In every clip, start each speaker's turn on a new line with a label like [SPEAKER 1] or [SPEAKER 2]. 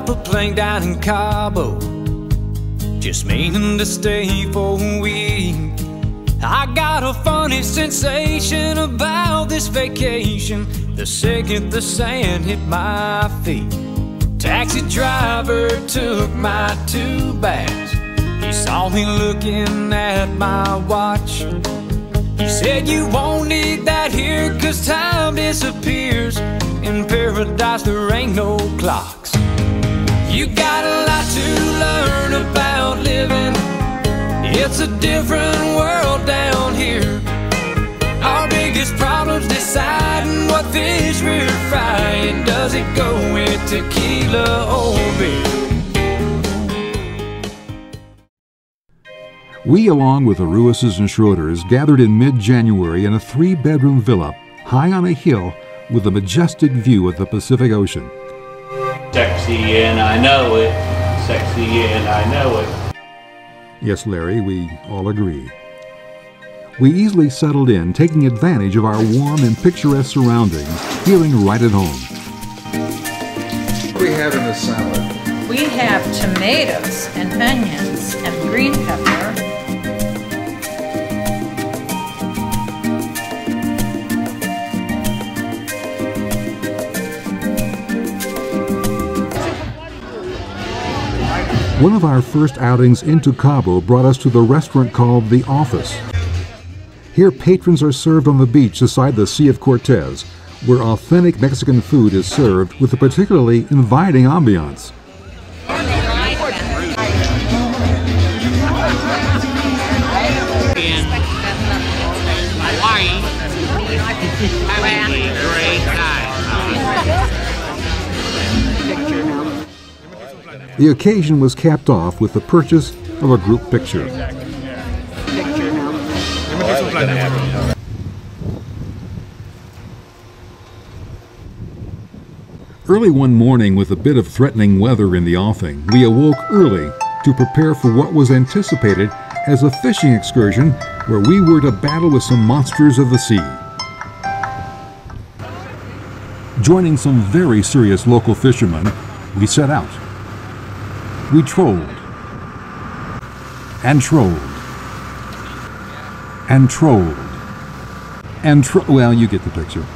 [SPEAKER 1] off a plane down in Cabo, just meaning to stay for a week. I got a funny sensation about this vacation the second the sand hit my feet. Taxi driver took my 2 bags. He saw me looking at my watch. He said, "You won't need that here, 'cause time disappears. In paradise there ain't no clocks." You got a lot to learn about living. It's a different world down here. Our biggest problem's deciding what fish we're frying. Does it go with tequila or beer?
[SPEAKER 2] We, along with the Rueses and Schroeders, gathered in mid-January in a 3-bedroom villa high on a hill with a majestic view of the Pacific Ocean.
[SPEAKER 3] Sexy and I know it, sexy and I know it.
[SPEAKER 2] Yes, Larry, we all agree. We easily settled in, taking advantage of our warm and picturesque surroundings, feeling right at home.
[SPEAKER 4] What do we have in the salad?
[SPEAKER 5] We have tomatoes and onions and green pepper.
[SPEAKER 2] One of our first outings into Cabo brought us to the restaurant called The Office. Here, patrons are served on the beach beside the Sea of Cortez, where authentic Mexican food is served with a particularly inviting ambiance.
[SPEAKER 6] In Hawaii, having a great time.
[SPEAKER 2] The occasion was capped off with the purchase of a group picture. Early one morning, with a bit of threatening weather in the offing, we awoke early to prepare for what was anticipated as a fishing excursion where we were to battle with some monsters of the sea. Joining some very serious local fishermen, we set out. We trolled, and trolled, and trolled, and well, you get the picture,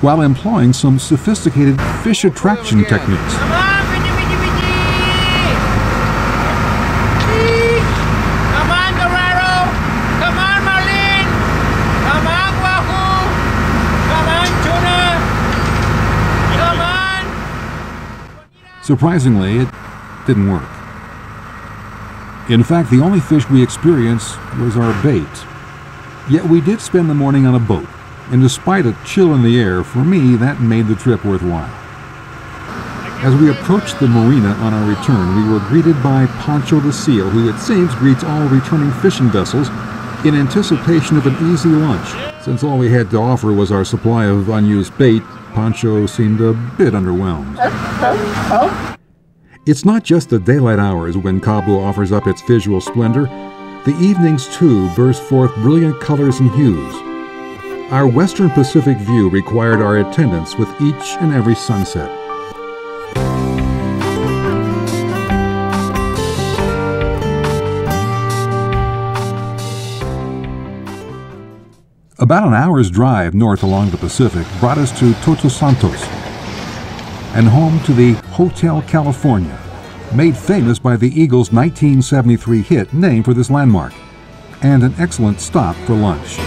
[SPEAKER 2] while employing some sophisticated fish attraction techniques.
[SPEAKER 6] Come on, come on, Dorado! Come on, Marlin! Come on, Wahoo! Come on, Tuna! Come on!
[SPEAKER 2] Surprisingly, it didn't work. In fact, the only fish we experienced was our bait. Yet we did spend the morning on a boat, and despite a chill in the air, for me, that made the trip worthwhile. As we approached the marina on our return, we were greeted by Pancho the Seal, who it seems greets all returning fishing vessels in anticipation of an easy lunch. Since all we had to offer was our supply of unused bait, Pancho seemed a bit underwhelmed. It's not just the daylight hours when Cabo offers up its visual splendor. The evenings, too, burst forth brilliant colors and hues. Our Western Pacific view required our attendance with each and every sunset. About an hour's drive north along the Pacific brought us to Todos Santos, and home to the Hotel California, made famous by the Eagles' 1973 hit named for this landmark, and an excellent stop for lunch.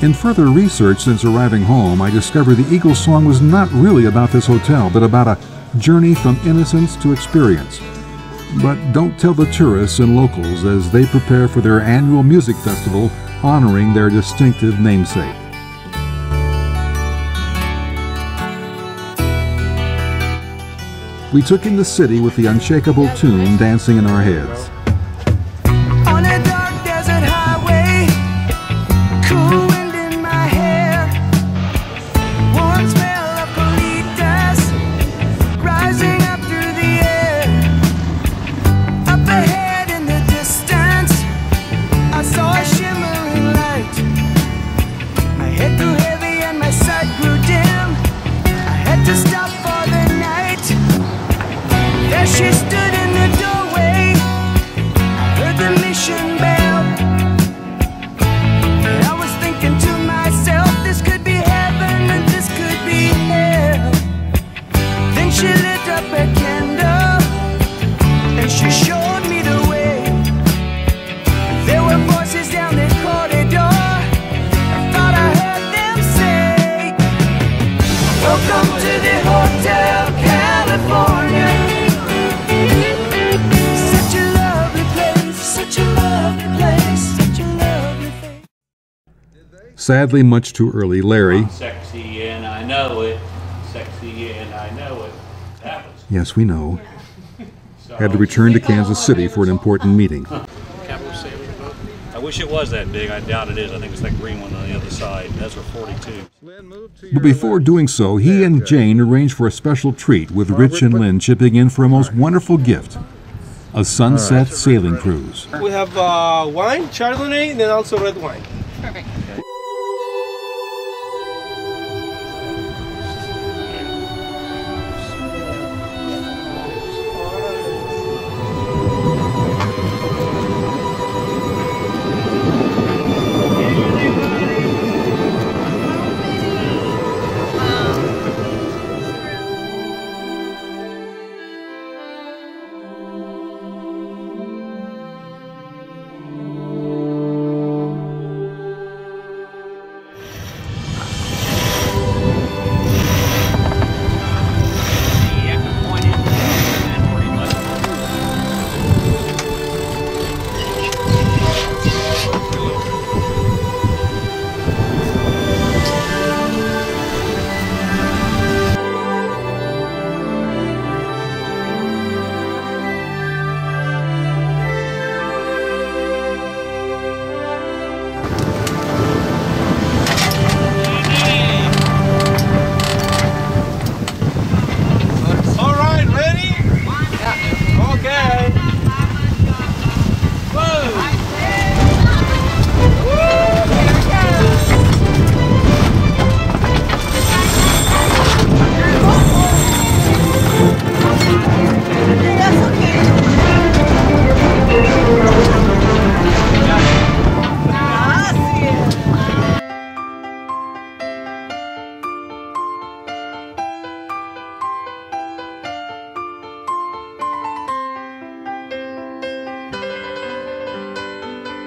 [SPEAKER 2] In further research since arriving home, I discovered the Eagles song was not really about this hotel, but about a journey from innocence to experience. But don't tell the tourists and locals as they prepare for their annual music festival honoring their distinctive namesake. We took in the city with the unshakable tune dancing in our heads.
[SPEAKER 7] On a dark desert highway, cool wind in my hair, warm smell of colitas rising up through the air. station bell. And I was thinking to myself, this could be heaven and this could be hell. Then she lit up a candle and she showed me the way. There were voices down the corridor. I thought I heard them say, welcome to the Hotel California. Such a lovely place, such a lovely place, such a lovely place.
[SPEAKER 2] Sadly, much too early, Larry,
[SPEAKER 3] Sexy and I know it. Sexy and I know it. That was
[SPEAKER 2] yes, we know, had to return to Kansas City for an important meeting.
[SPEAKER 8] Cabo sailing boat. I wish it was that big. I doubt it is. I think it's that green one on the other side. That's for 42.
[SPEAKER 2] But before doing so, he and Jane arranged for a special treat with Rich and Lynn chipping in for a most wonderful gift, a sunset sailing cruise.
[SPEAKER 9] We have wine, Chardonnay, and then also red wine.
[SPEAKER 5] Perfect.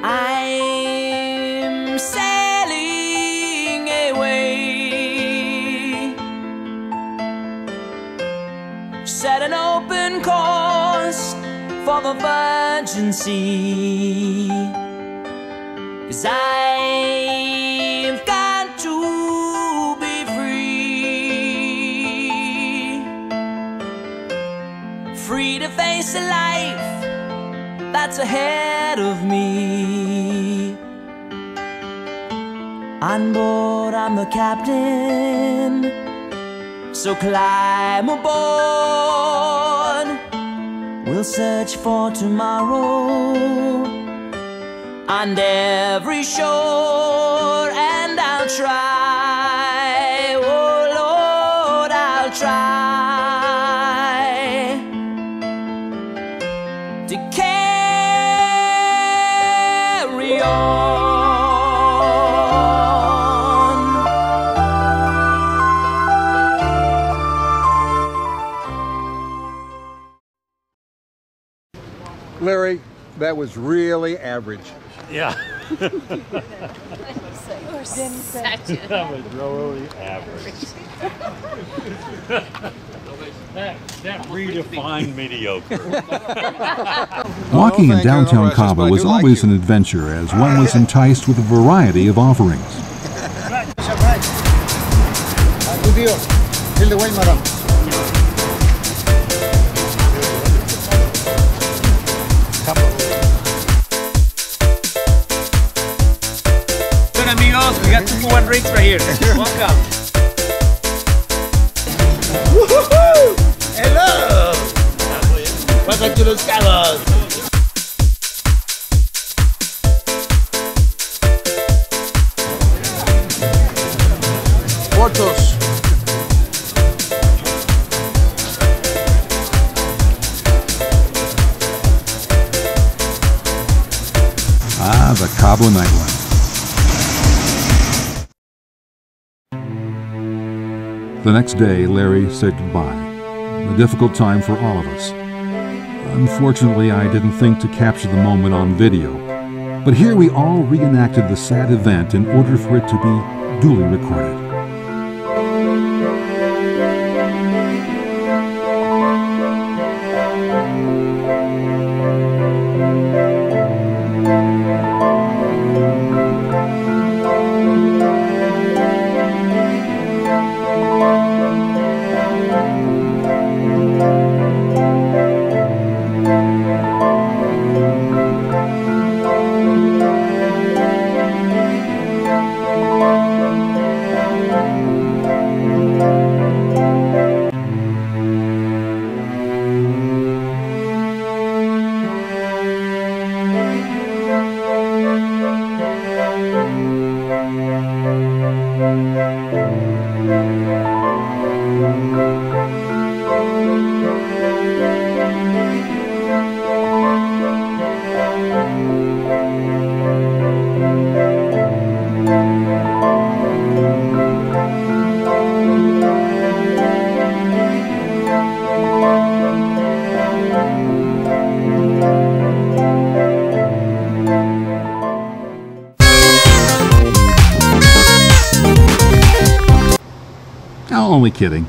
[SPEAKER 7] I'm sailing away, set an open course for the virgin sea, 'cause I've got to be free, free to face a life that's ahead of me. On board, I'm the captain, so climb aboard. We'll search for tomorrow on every shore, and I'll try, oh Lord, I'll try to carry on.
[SPEAKER 4] Larry, that was really average.
[SPEAKER 8] Yeah.
[SPEAKER 5] Such
[SPEAKER 8] That was really average. that redefined mediocre.
[SPEAKER 2] Walking in
[SPEAKER 4] thank you.
[SPEAKER 2] downtown
[SPEAKER 4] No, it's just
[SPEAKER 2] Cabo
[SPEAKER 4] I
[SPEAKER 2] was
[SPEAKER 4] do like
[SPEAKER 2] always
[SPEAKER 4] you.
[SPEAKER 2] an adventure, as one was enticed with a variety of offerings.
[SPEAKER 4] Good deal. Fill the way, madam.
[SPEAKER 6] Good amigos, we got 2 for 1 drinks right here. Welcome. Woohoo! Hello! Welcome to Los Cabos.
[SPEAKER 4] Fotos.
[SPEAKER 2] Ah, the Cabo nightlife. The next day, Larry said goodbye. A difficult time for all of us. Unfortunately, I didn't think to capture the moment on video. But here we all reenacted the sad event in order for it to be duly recorded. Only kidding.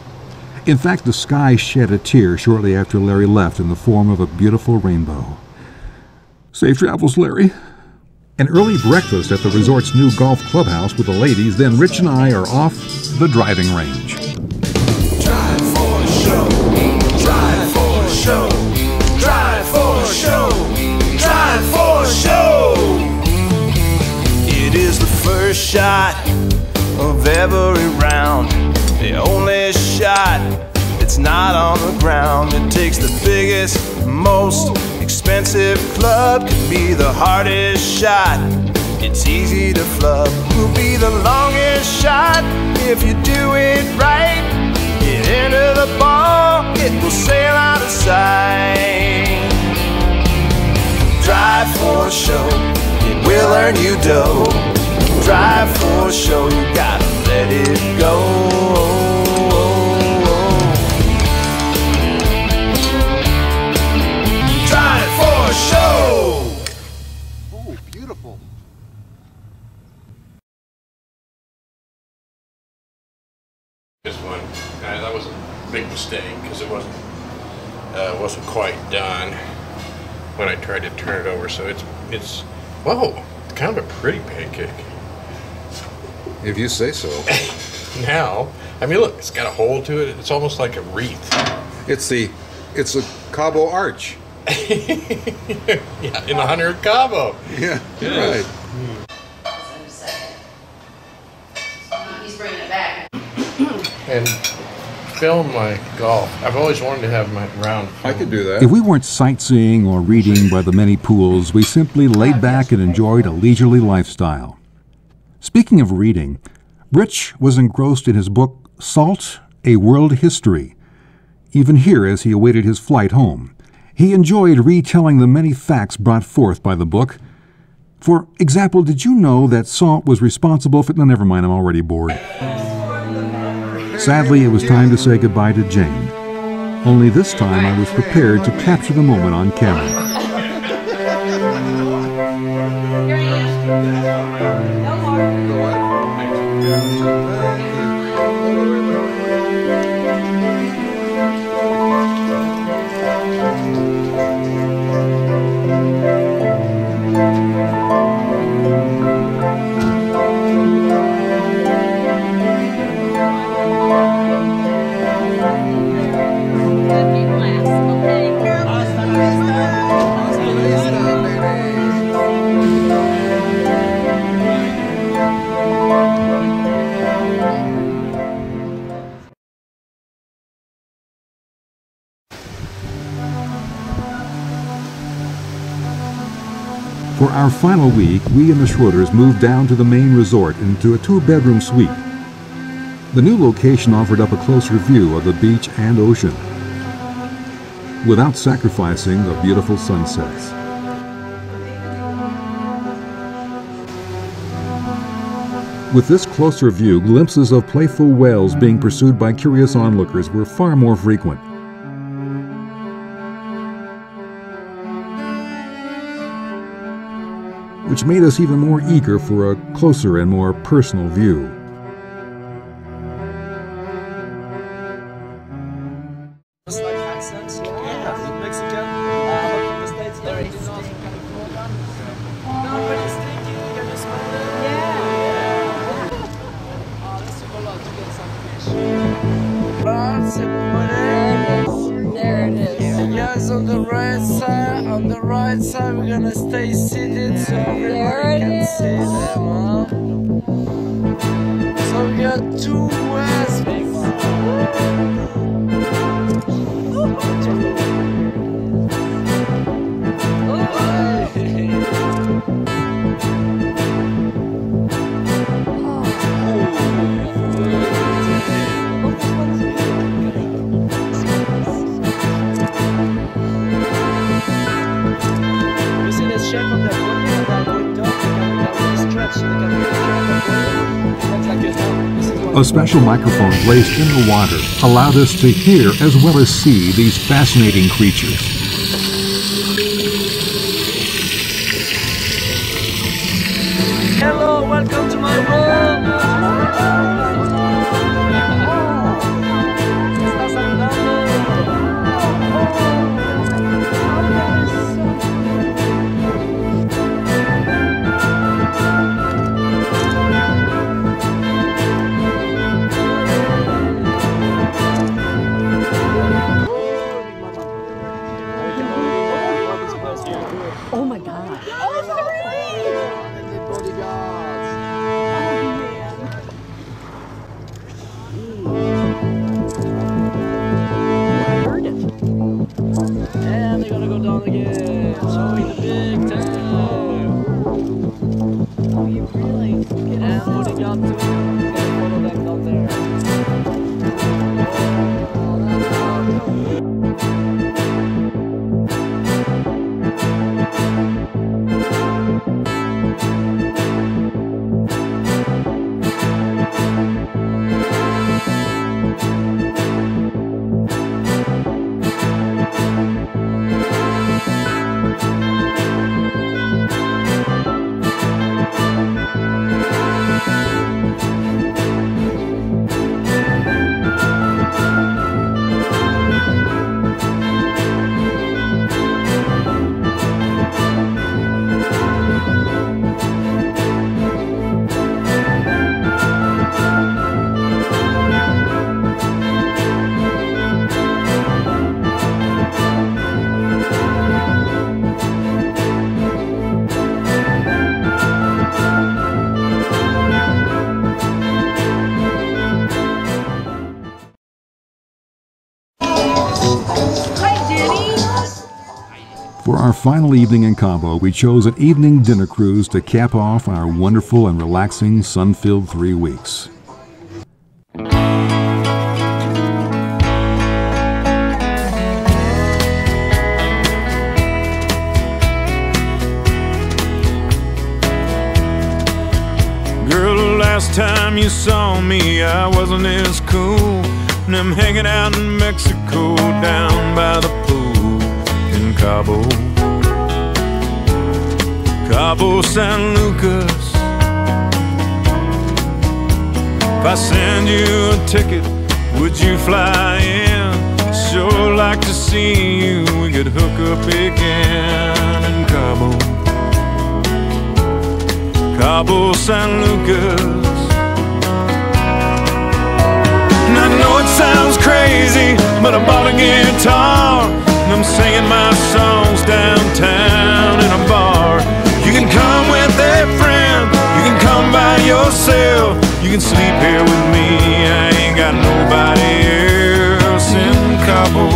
[SPEAKER 2] In fact, the sky shed a tear shortly after Larry left in the form of a beautiful rainbow. Safe travels, Larry. An early breakfast at the resort's new golf clubhouse with the ladies, then Rich and I are off the driving range.
[SPEAKER 7] Drive for a show, drive for a show, drive for a show, drive for a show. It is the first shot of every round. The only shot that's not on the ground. It takes the biggest, most expensive club to be the hardest shot. It's easy to flub. Will be the longest shot if you do it right. Hit into the ball, it will sail out of sight. Drive for a show, it will earn you dough. Drive for a show, you gotta let it go. Drive for a show.
[SPEAKER 4] Oh, beautiful.
[SPEAKER 10] This one, that was a big mistake because it wasn't quite done when I tried to turn it over. So it's whoa, it's kind of a pretty pancake.
[SPEAKER 4] If you say so.
[SPEAKER 10] Now, I mean, look, it's got a hole to it. It's almost like a wreath.
[SPEAKER 4] It's a Cabo arch.
[SPEAKER 10] Yeah, in the hunter of Cabo.
[SPEAKER 4] Yeah, you're right.
[SPEAKER 5] He's bringing it back.
[SPEAKER 10] And film my golf. I've always wanted to have my round film.
[SPEAKER 4] I could do that.
[SPEAKER 2] If we weren't sightseeing or reading by the many pools, we simply laid back and enjoyed a leisurely lifestyle. Speaking of reading, Rich was engrossed in his book, Salt, A World History. Even here, as he awaited his flight home, he enjoyed retelling the many facts brought forth by the book. For example, did you know that salt was responsible for... No, never mind, I'm already bored. Sadly, it was time to say goodbye to Jane. Only this time I was prepared to capture the moment on camera. For our final week, we and the Schroeders moved down to the main resort into a 2-bedroom suite. The new location offered up a closer view of the beach and ocean, without sacrificing the beautiful sunsets. With this closer view, glimpses of playful whales being pursued by curious onlookers were far more frequent. Which made us even more eager for a closer and more personal view.
[SPEAKER 7] There it is. Yes, on the right side, we're gonna stay seated so everyone can see them, huh? So we got two aspects.
[SPEAKER 2] A special microphone placed in the water allowed us to hear as well as see these fascinating creatures.
[SPEAKER 7] Hello, welcome to my room.
[SPEAKER 11] Oh my God.
[SPEAKER 7] And they're gonna go down again, showing the big time.
[SPEAKER 11] Oh, you really?
[SPEAKER 7] And what they got to, gonna follow them down there.
[SPEAKER 2] For our final evening in Cabo, we chose an evening dinner cruise to cap off our wonderful and relaxing, sun-filled 3 weeks.
[SPEAKER 12] Girl, the last time you saw me, I wasn't as cool. And I'm hanging out in Mexico down by the pool in Cabo, Cabo San Lucas. If I send you a ticket, would you fly in? Sure like to see you, we could hook up again in Cabo, Cabo San Lucas. And I know it sounds crazy, but I bought a guitar and I'm singing my songs downtown in a bar. You can come with a friend, you can come by yourself, you can sleep here with me, I ain't got nobody else in Cabo,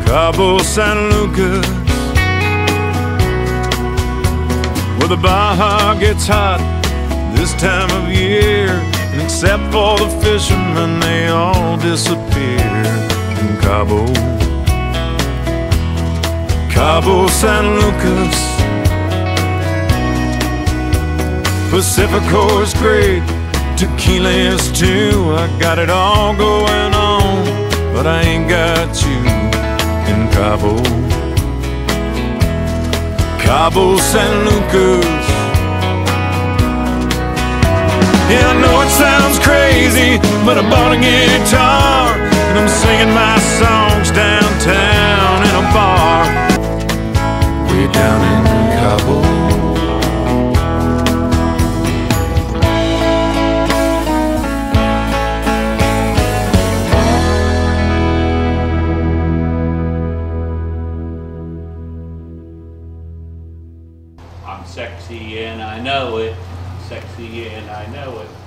[SPEAKER 12] Cabo San Lucas. Well, the Baja gets hot this time of year, and except for the fishermen, they all disappear in Cabo, Cabo San Lucas. Pacifico's great, tequila is too. I got it all going on, but I ain't got you in Cabo. Cabo, San Lucas. Yeah, I know it sounds crazy, but I bought a guitar and I'm singing my songs downtown in a bar way down in Cabo.
[SPEAKER 3] I'm sexy and I know it. Sexy and I know it.